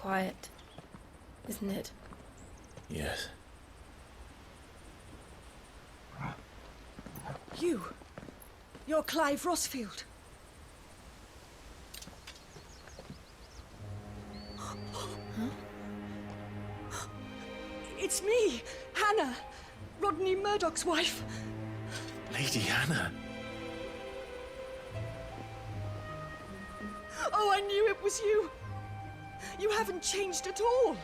quiet, isn't it? Yes. You're Clive Rossfield. Huh? It's me, Hannah, Rodney Murdoch's wife. Lady Hannah. Oh, I knew it was you. You haven't changed at all.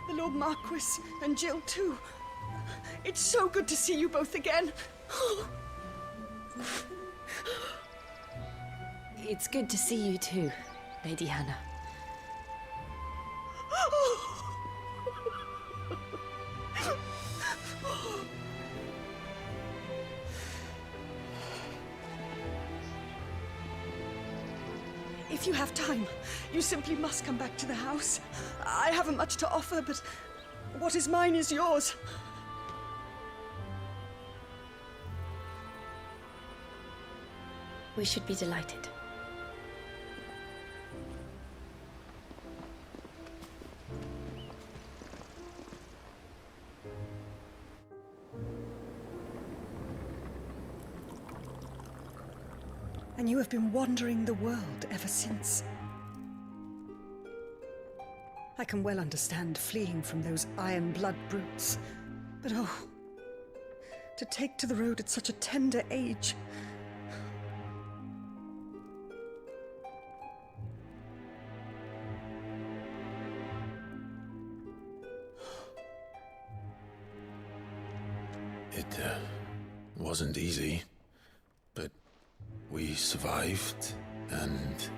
The Lord Marquis and Jill too. It's so good to see you both again. It's good to see you too, Lady Hannah. If you have time, you simply must come back to the house. I haven't much to offer, but what is mine is yours. We should be delighted. And you have been wandering the world ever since. I can well understand fleeing from those iron blood brutes, but oh, to take to the road at such a tender age. It wasn't easy, but we survived, and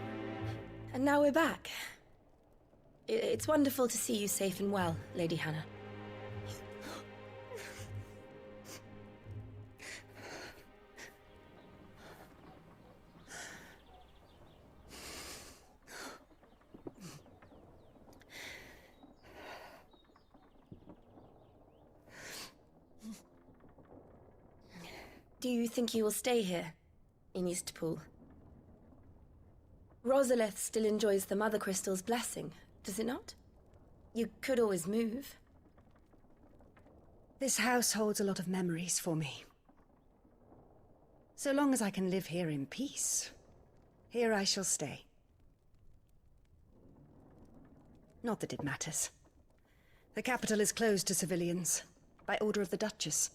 now we're back. It's wonderful to see you safe and well, Lady Hannah. Do you think you will stay here, in Eastpool? Rosalith still enjoys the Mother Crystal's blessing, does it not? You could always move. This house holds a lot of memories for me. So long as I can live here in peace, here I shall stay. Not that it matters. The capital is closed to civilians, by order of the Duchess.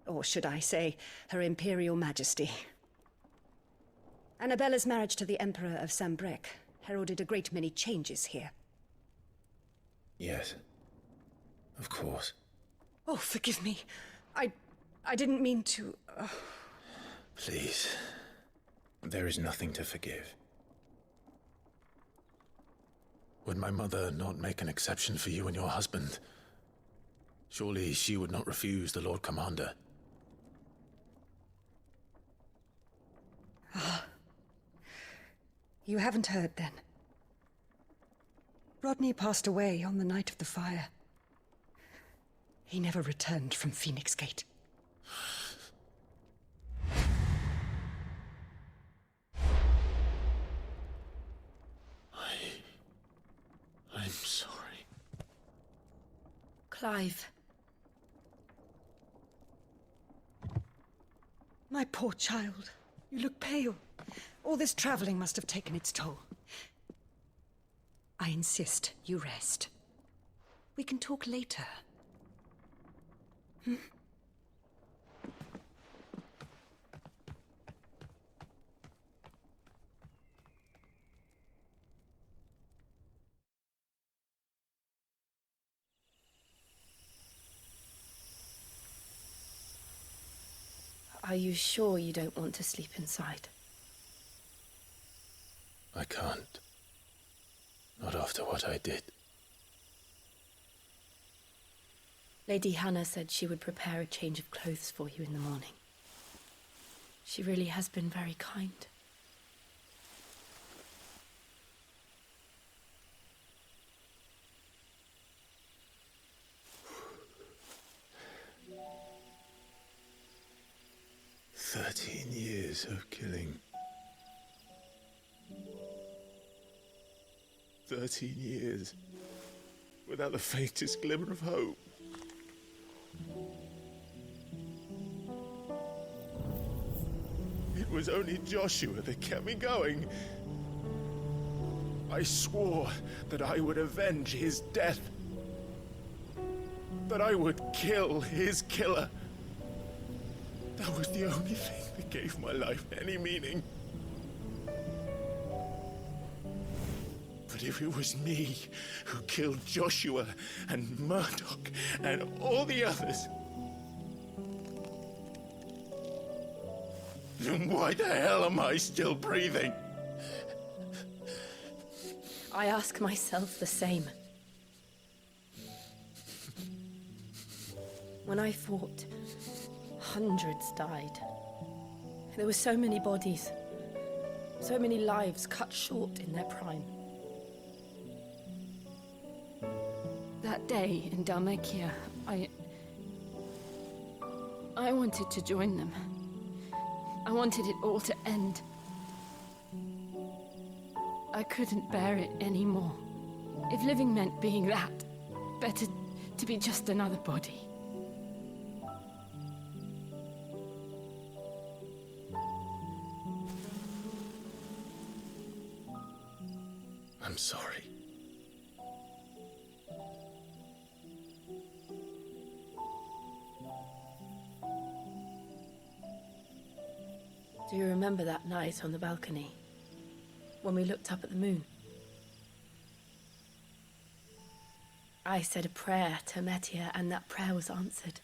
Or should I say, Her Imperial Majesty. Annabella's marriage to the Emperor of Sambrec heralded a great many changes here. yes, of course. Oh, forgive me. I didn't mean to... Please, there is nothing to forgive. Would my mother not make an exception for you and your husband? Surely she would not refuse the Lord Commander. You haven't heard, then. Rodney passed away on the night of the fire. He never returned from Phoenix Gate. I'm sorry. Clive. My poor child. You look pale. All this traveling must have taken its toll. I insist you rest. We can talk later. Are you sure you don't want to sleep inside? I can't. Not after what I did. Lady Hannah said she would prepare a change of clothes for you in the morning. She really has been very kind. "13 years of killing. 13 years, without the faintest glimmer of hope. It was only Joshua that kept me going. I swore that I would avenge his death. That I would kill his killer. That was the only thing that gave my life any meaning. But if it was me who killed Joshua and Murdoch and all the others, then why the hell am I still breathing? I ask myself the same. When I fought, hundreds died. There were so many bodies, so many lives cut short in their prime. That day in Dalmatia, I wanted to join them. I wanted it all to end. I couldn't bear it anymore. If living meant being that, better to be just another body. I'm sorry. Do you remember that night on the balcony, when we looked up at the moon? I said a prayer to Metia, and that prayer was answered.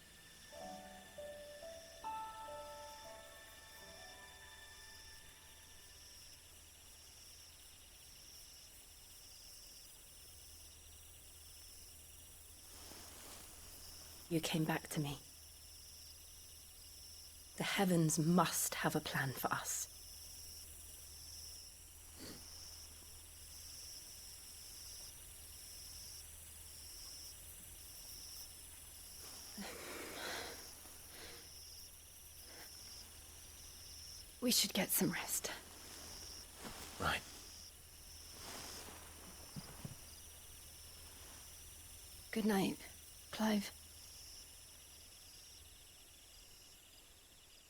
You came back to me. The heavens must have a plan for us. We should get some rest. Right. Good night, Clive.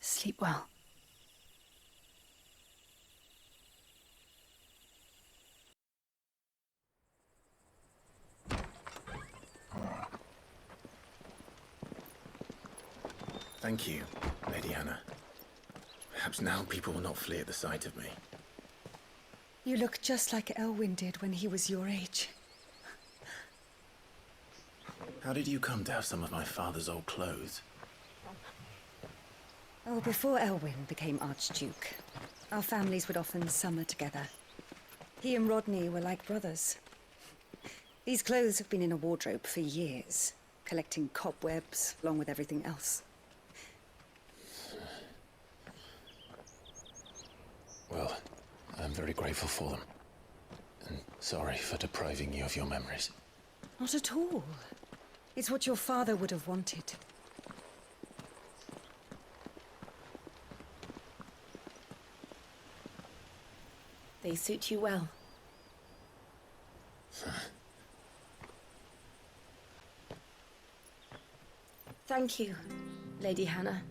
Sleep well. Thank you, Lady Hannah. Perhaps now people will not flee at the sight of me. You look just like Elwyn did when he was your age. How did you come to have some of my father's old clothes? Oh, before Elwyn became Archduke, our families would often summer together. He and Rodney were like brothers. These clothes have been in a wardrobe for years, collecting cobwebs along with everything else. Well, I'm very grateful for them. And sorry for depriving you of your memories. Not at all. It's what your father would have wanted. They suit you well. Thank you, Lady Hannah.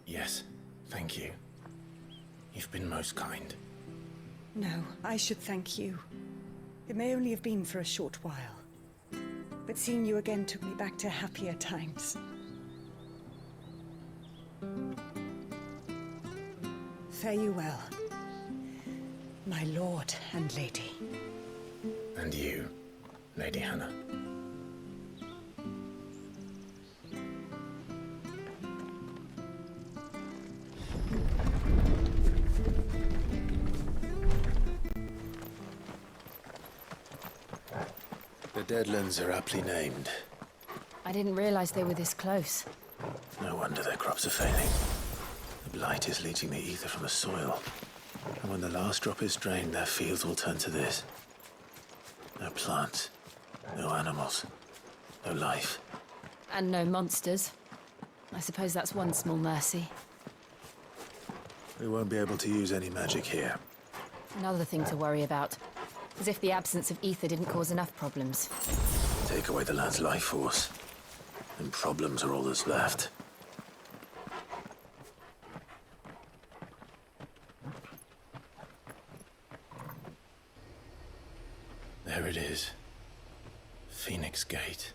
Yes, thank you. You've been most kind. No, I should thank you. It may only have been for a short while, but seeing you again took me back to happier times. Fare you well, my lord and lady. And you, Lady Hannah. The Deadlands are aptly named. I didn't realize they were this close. No wonder their crops are failing. The blight is leaching the ether from the soil. And when the last drop is drained, their fields will turn to this. No plants, no animals, no life. And no monsters. I suppose that's one small mercy. We won't be able to use any magic here. Another thing to worry about. As if the absence of ether didn't cause enough problems. Take away the land's life force, and problems are all that's left. There it is. Phoenix Gate.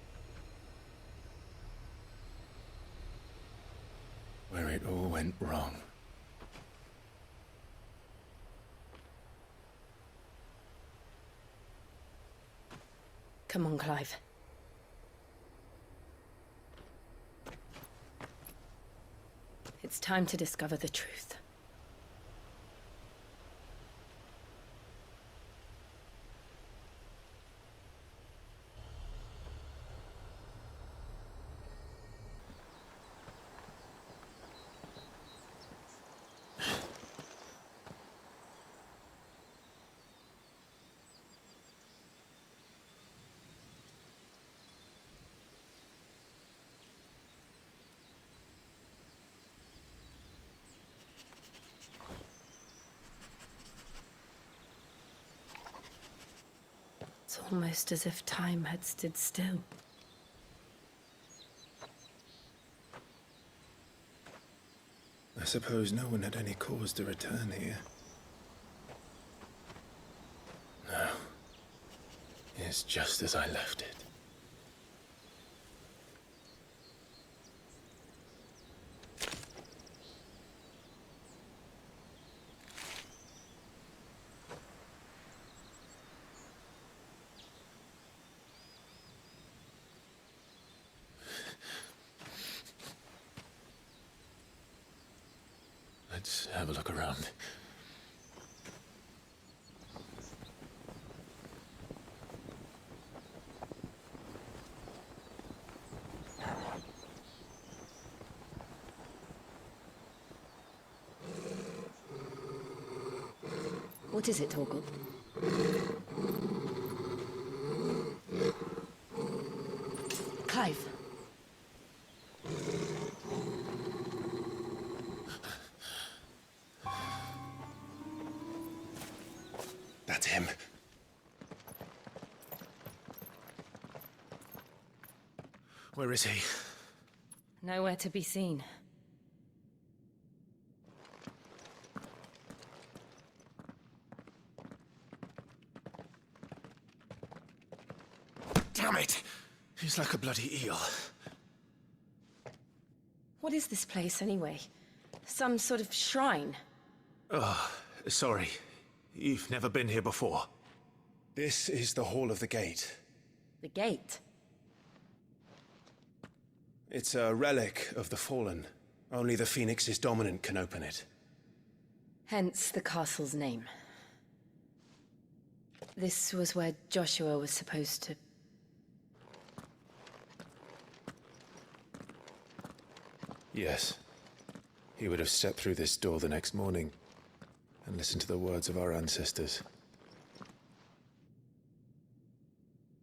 Where it all went wrong. Come on, Clive. It's time to discover the truth. It's almost as if time had stood still. I suppose no one had any cause to return here. No. It's just as I left it. Let's have a look around. What is it, Torgal? Clive. That's him. Where is he? Nowhere to be seen. Damn it! He's like a bloody eel. What is this place, anyway? Some sort of shrine? Oh, sorry. You've never been here before. This is the Hall of the Gate. The gate? It's a relic of the Fallen. Only the Phoenix's dominant can open it. Hence the castle's name. This was where Joshua was supposed to... Yes. He would have stepped through this door the next morning and listened to the words of our ancestors.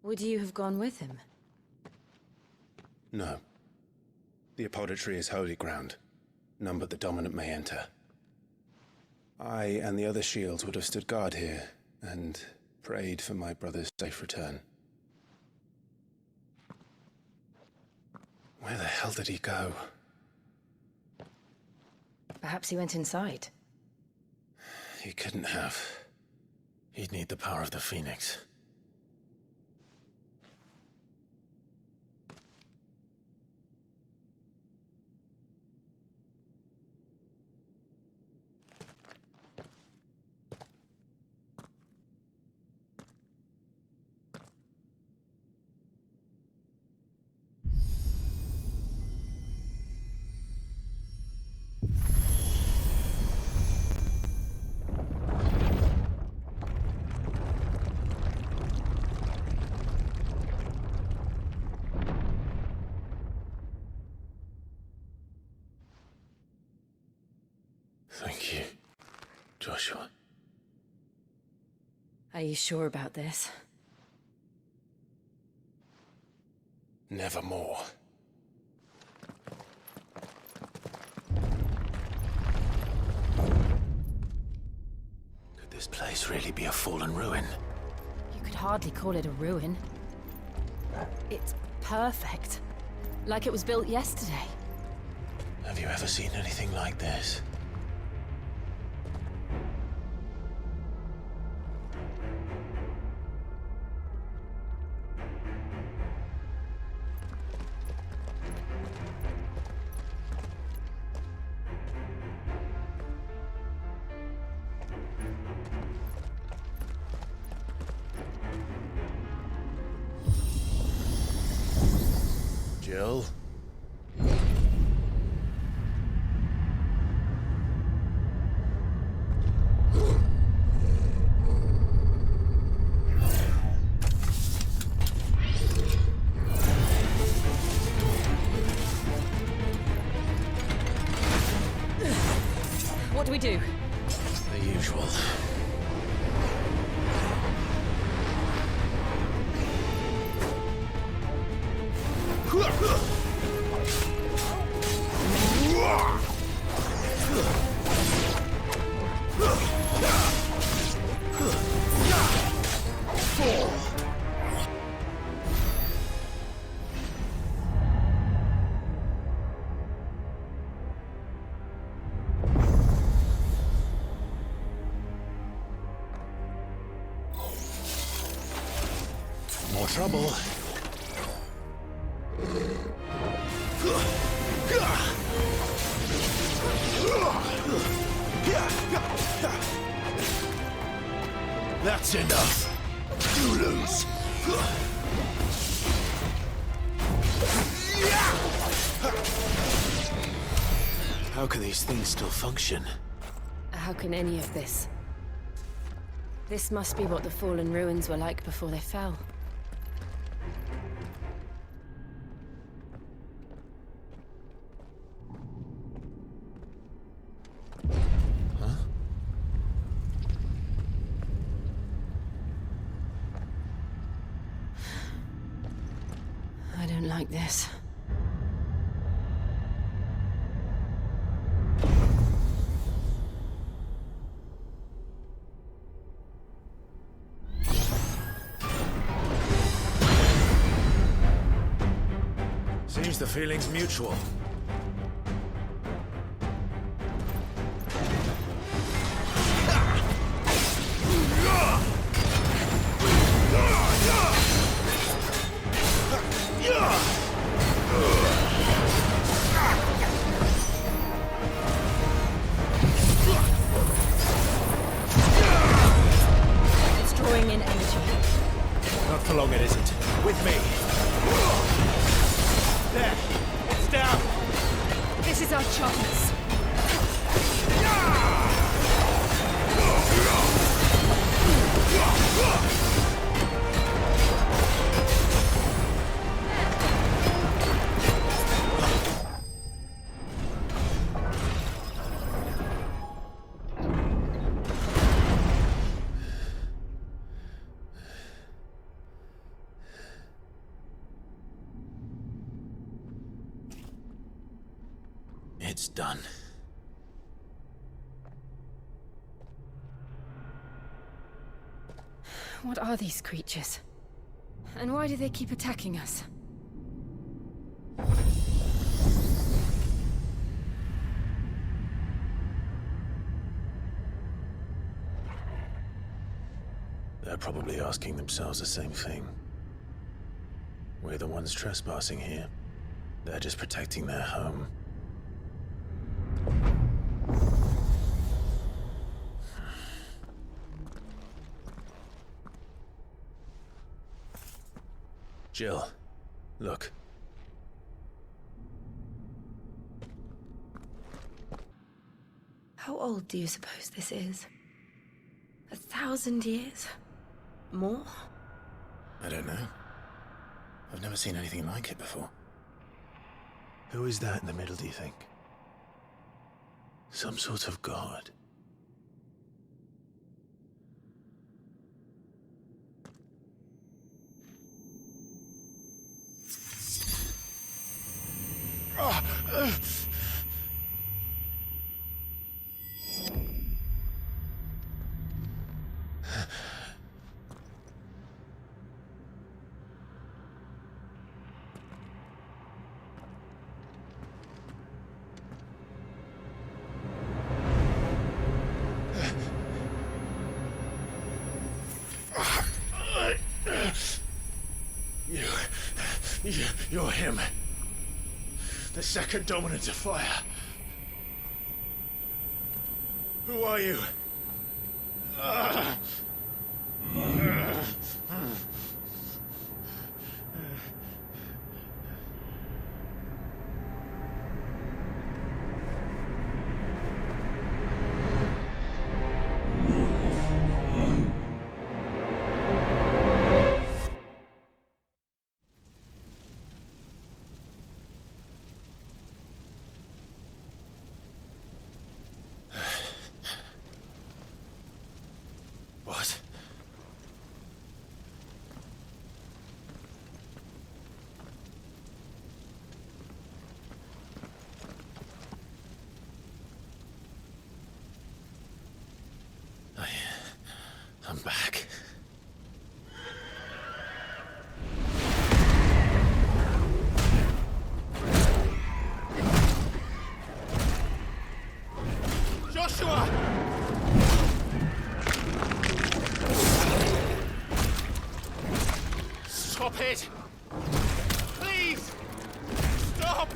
Would you have gone with him? No. The apodatory is holy ground. None but the dominant may enter. I and the other shields would have stood guard here and prayed for my brother's safe return. Where the hell did he go? Perhaps he went inside. He couldn't have. He'd need the power of the Phoenix. Thank you, Joshua. Are you sure about this? Nevermore. Could this place really be a fallen ruin? hardly call it a ruin. It's perfect. Like it was built yesterday. Have you ever seen anything like this? Jill? What do we do? The usual. More trouble. That's enough. You lose. How can these things still function? How can any of this? This must be what the fallen ruins were like before they fell. I don't like this. Seems the feeling's mutual. It's drawing in energy. Not for long, it isn't. With me. There. It's down. This is our chance. It's done. What are these creatures? And why do they keep attacking us? They're probably asking themselves the same thing. We're the ones trespassing here. They're just protecting their home. Jill, look. How old do you suppose this is? 1,000 years? More? I don't know. I've never seen anything like it before. Who is that in the middle, do you think? Some sort of god. You're him. The second dominant of fire. Who are you? What? I'm back. Joshua! Stop it! Please! Stop!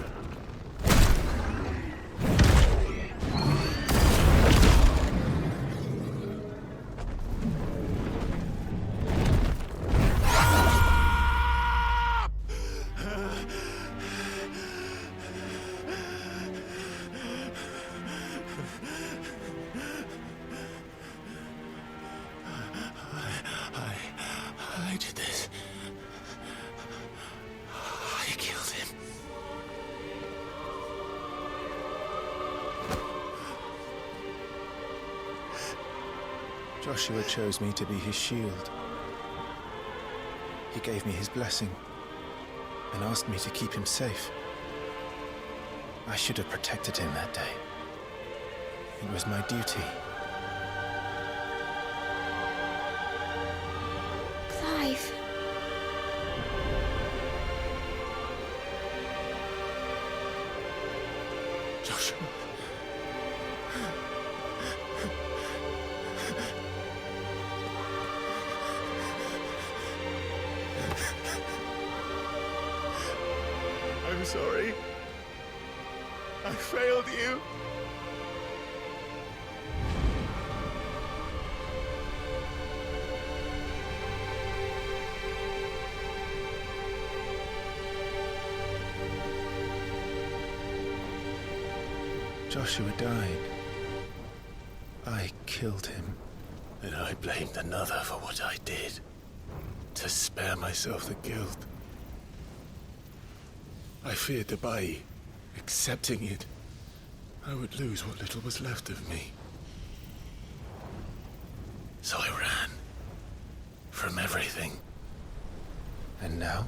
I did this. I killed him. Joshua chose me to be his shield. He gave me his blessing and asked me to keep him safe. I should have protected him that day. It was my duty. Clive. Joshua. I'm sorry. I failed you. Joshua died. I killed him. And I blamed another for what I did, to spare myself the guilt. I feared that by accepting it, I would lose what little was left of me. So I ran from everything. And now?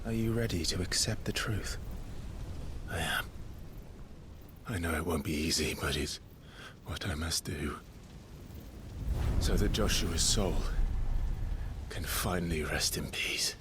Are you ready to accept the truth? I am. I know it won't be easy, but it's what I must do. So that Joshua's soul can finally rest in peace.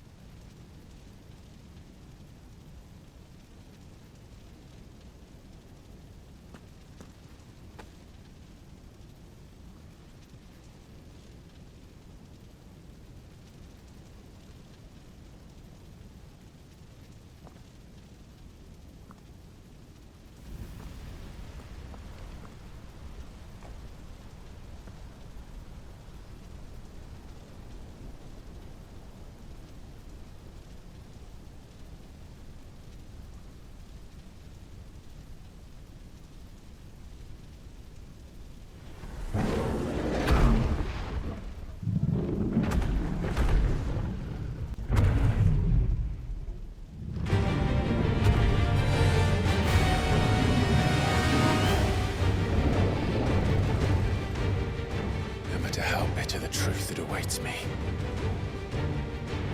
To the truth that awaits me,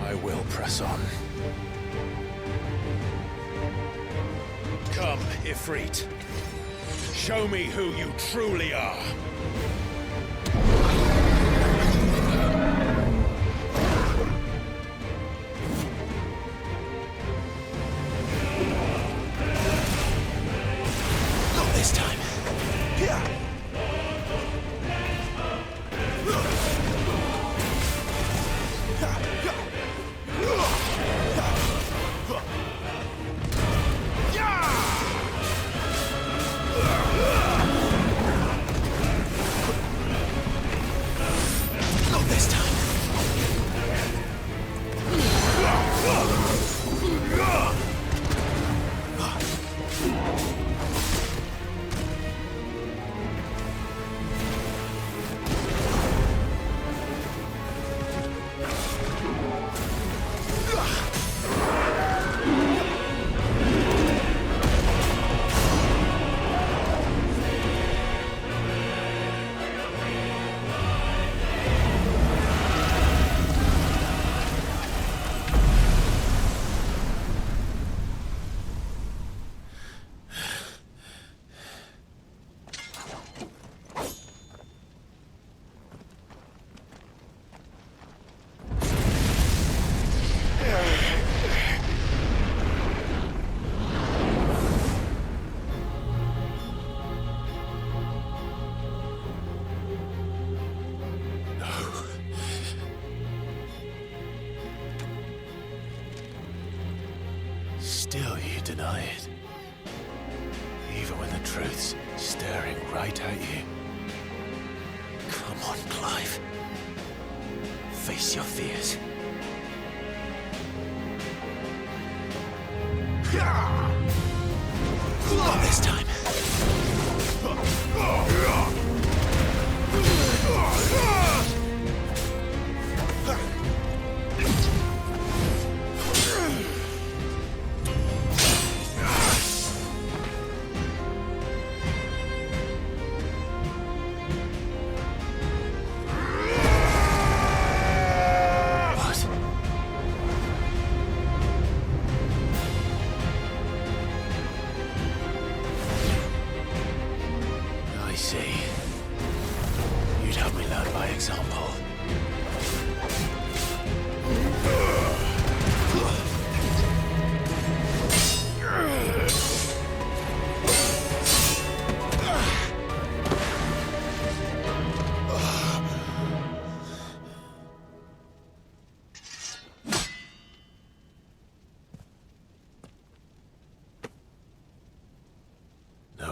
I will press on. Come, Ifrit. Show me who you truly are. Not this time. Here. it. Even when the truth's staring right at you. Come on, Clive. Face your fears. Not this time.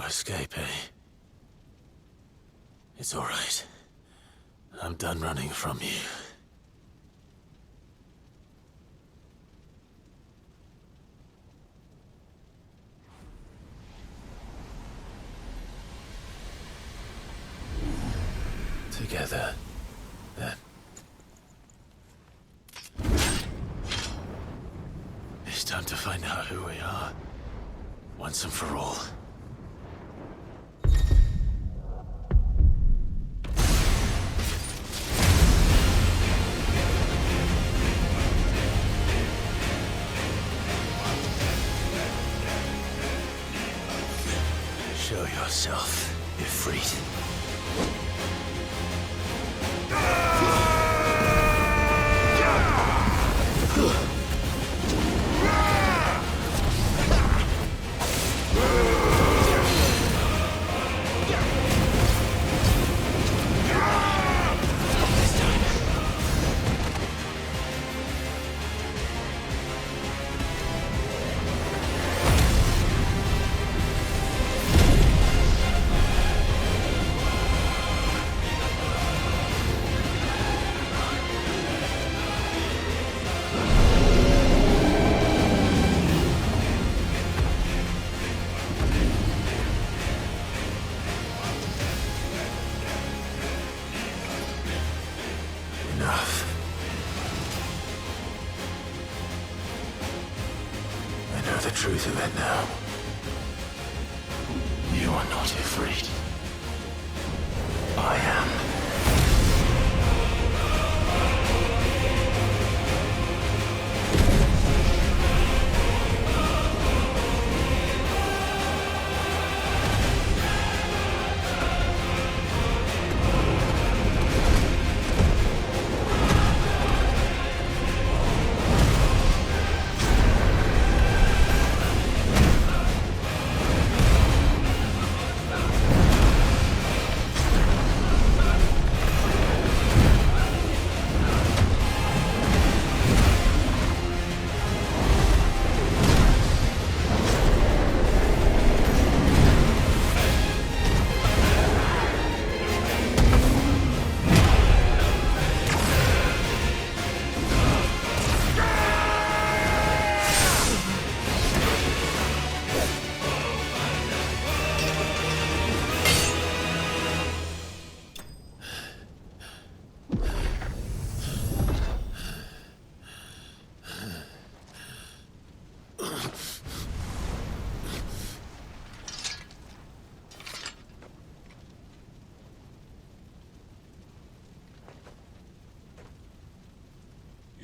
Escape, eh? It's all right. I'm done running from you. Together, then. It's time to find out who we are, once and for all. Show yourself, Ifrit. The truth of it now. You are not afraid. I am.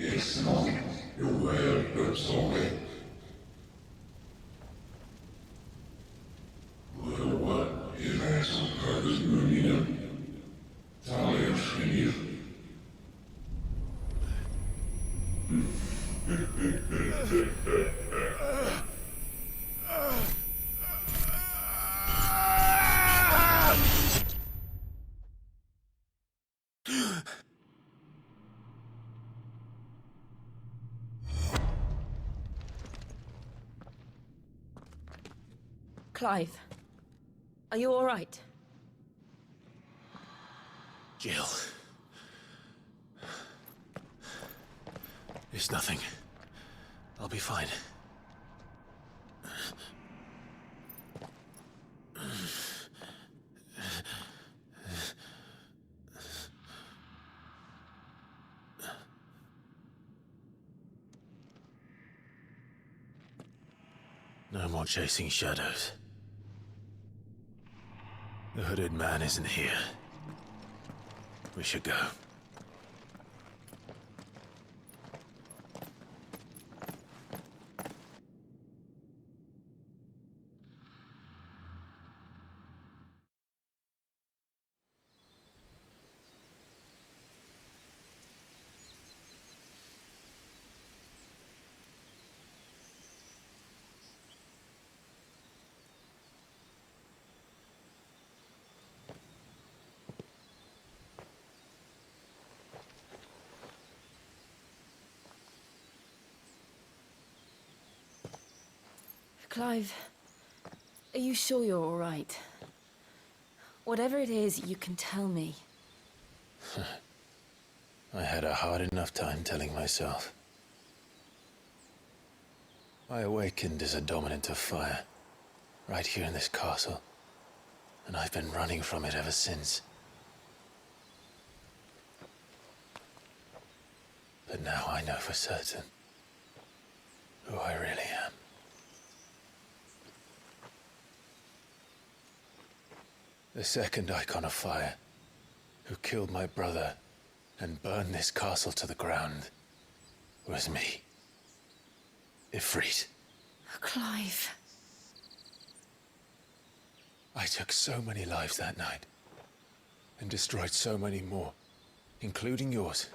It's not your word, but solely. What is that purpose moving? Talia Shinir. Clive, are you all right? Jill. It's nothing. I'll be fine. No more chasing shadows. The hooded man isn't here. We should go. Clive, are you sure you're all right? Whatever it is, you can tell me. I had a hard enough time telling myself. I awakened as a dominant of fire, right here in this castle, and I've been running from it ever since. But now I know for certain who I really am. The second icon of fire, who killed my brother and burned this castle to the ground, was me. Ifrit. Clive. I took so many lives that night, and destroyed so many more, including yours.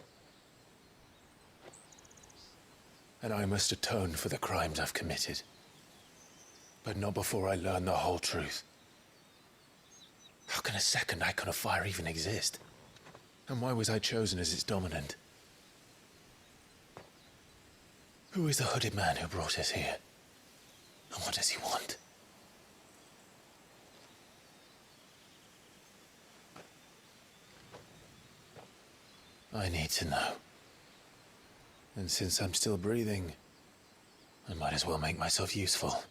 And I must atone for the crimes I've committed. But not before I learn the whole truth. How can a second icon of fire even exist? And why was I chosen as its dominant? Who is the hooded man who brought us here? And what does he want? I need to know. And since I'm still breathing, I might as well make myself useful.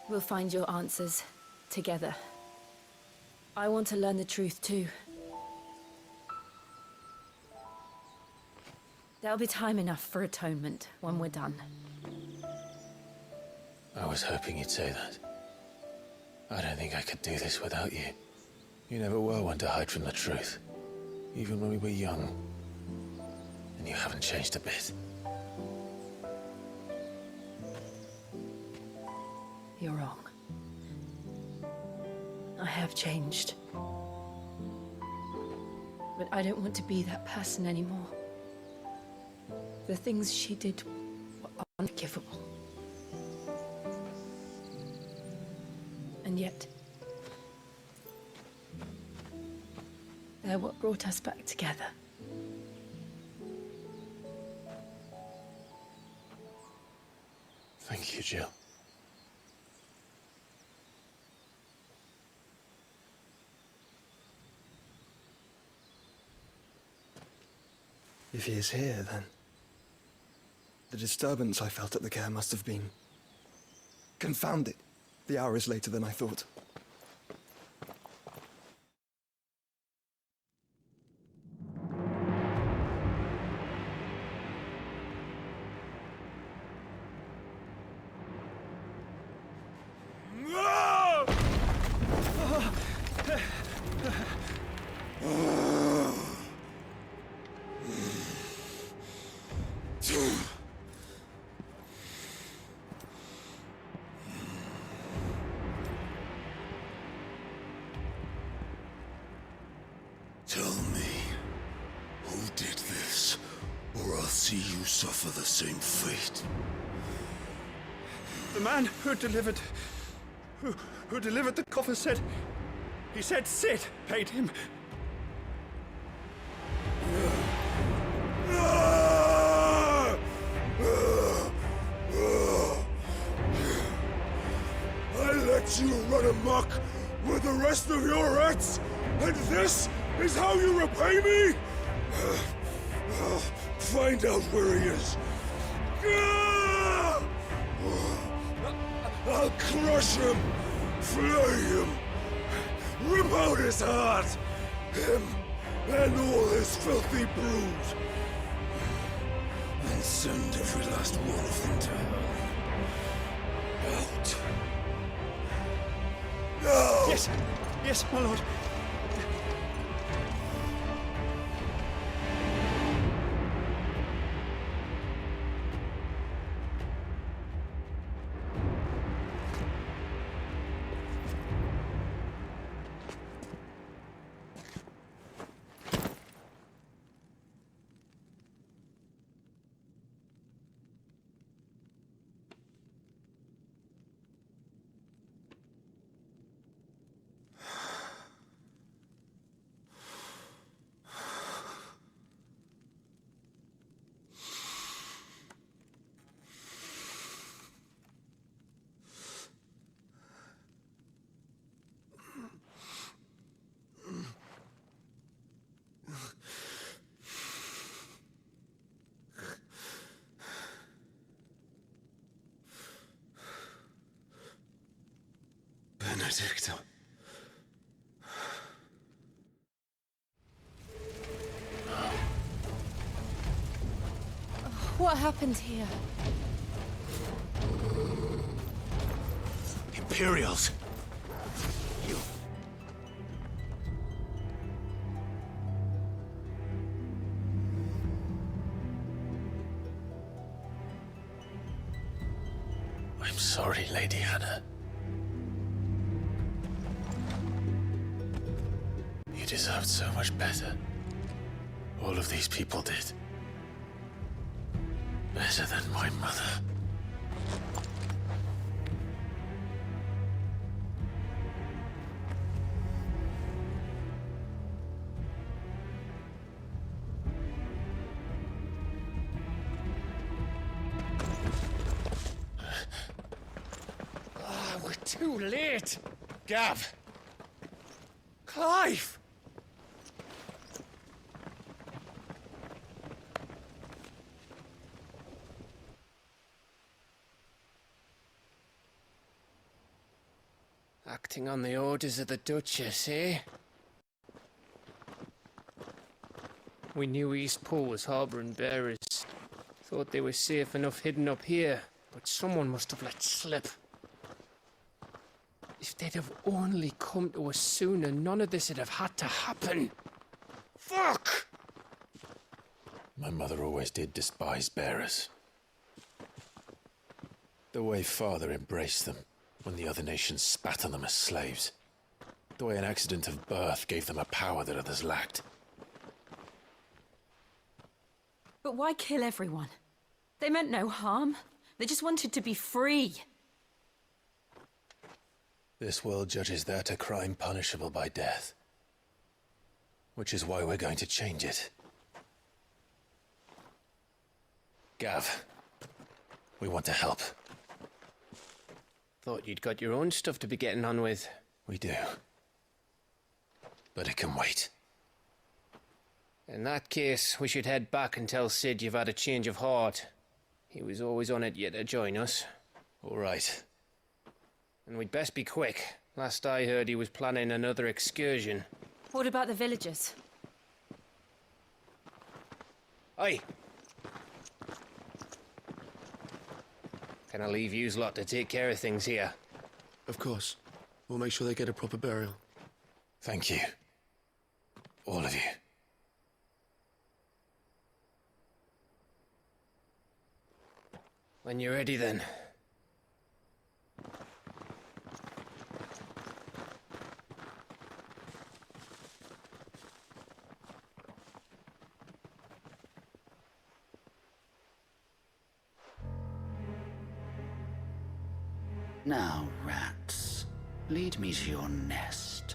We'll find your answers together. I want to learn the truth too. There'll be time enough for atonement when we're done. I was hoping you'd say that. I don't think I could do this without you. You never were one to hide from the truth, even when we were young. And you haven't changed a bit. You're wrong. I have changed. But I don't want to be that person anymore. The things she did were unforgivable. And yet, they're what brought us back together. Thank you, Jill. If he is here, then the disturbance I felt at the care must have been confounded. The hour is later than I thought. Tell me, who did this, or I'll see you suffer the same fate. The man who delivered the coffin said, he said Sid paid him. let you run amok with the rest of your rats, and this is how you repay me? Find out where he is. I'll crush him, flay him, rip out his heart, him and all his filthy brood, and send every last one of them to hell. Out. Now! Yes, yes, my lord. Benedicta. What happened here? Imperials! You... I'm sorry, Lady Hannah. You deserved so much better. All of these people did. Better than my mother. We're too late! Gav! Clive! Acting on the orders of the Duchess, eh? We knew Eastpool was harbouring bearers. Thought they were safe enough hidden up here, but someone must have let slip. If they'd have only come to us sooner, none of this would have had to happen. Fuck! My mother always did despise bearers. The way Father embraced them when the other nations spat on them as slaves. The way an accident of birth gave them a power that others lacked. But why kill everyone? They meant no harm. They just wanted to be free. This world judges that a crime punishable by death. Which is why we're going to change it. Gav, we want to help. Thought you'd got your own stuff to be getting on with. We do. But it can wait. In that case, we should head back and tell Sid you've had a change of heart. He was always on it yet to join us. All right. And we'd best be quick. Last I heard, he was planning another excursion. What about the villagers? Aye. Can I leave yous lot to take care of things here? Of course. We'll make sure they get a proper burial. Thank you. All of you. When you're ready, then. Now, rats, lead me to your nest.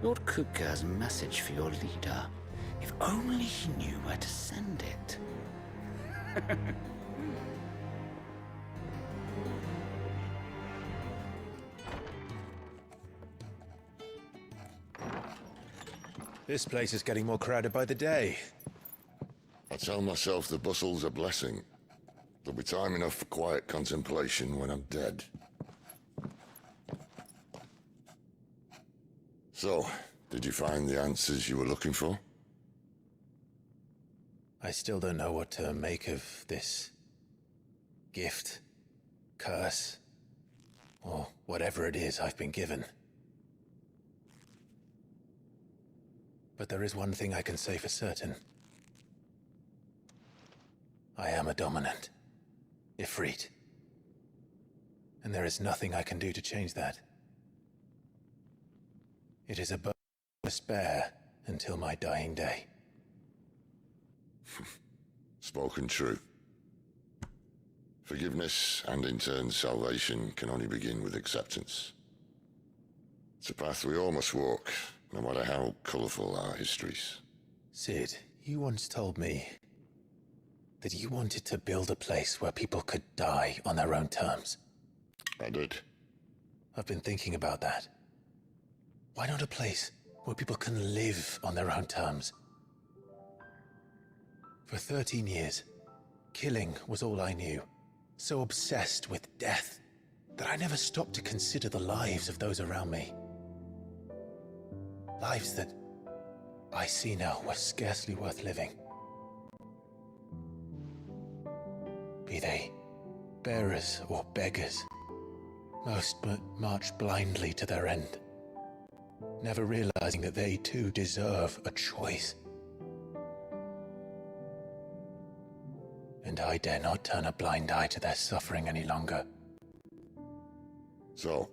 Lord Kupka has a message for your leader. If only he knew where to send it. This place is getting more crowded by the day. I tell myself the bustle's a blessing. There'll be time enough for quiet contemplation when I'm dead. So, did you find the answers you were looking for? I still don't know what to make of this gift, curse, or whatever it is I've been given. But there is one thing I can say for certain. I am a dominant, Ifrit. And there is nothing I can do to change that. It is a burden to spare until my dying day. Spoken true. Forgiveness and in turn salvation can only begin with acceptance. It's a path we all must walk, no matter how colourful our histories. Sid, you once told me that you wanted to build a place where people could die on their own terms. I did. I've been thinking about that. Why not a place where people can live on their own terms? For 13 years, killing was all I knew. So obsessed with death that I never stopped to consider the lives of those around me. Lives that I see now were scarcely worth living. Be they bearers or beggars, most march blindly to their end, never realizing that they too deserve a choice. And I dare not turn a blind eye to their suffering any longer. So,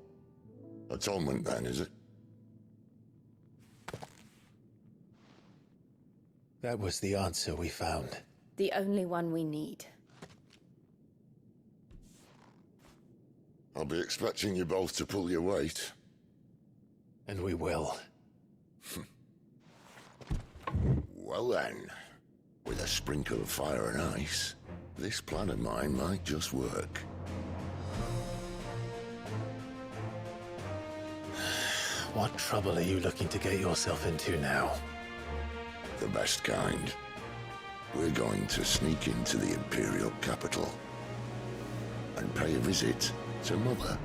atonement then, is it? That was the answer we found. The only one we need. I'll be expecting you both to pull your weight. And we will. Well then, with a sprinkle of fire and ice, this plan of mine might just work. What trouble are you looking to get yourself into now? The best kind. We're going to sneak into the Imperial capital and pay a visit to Mother.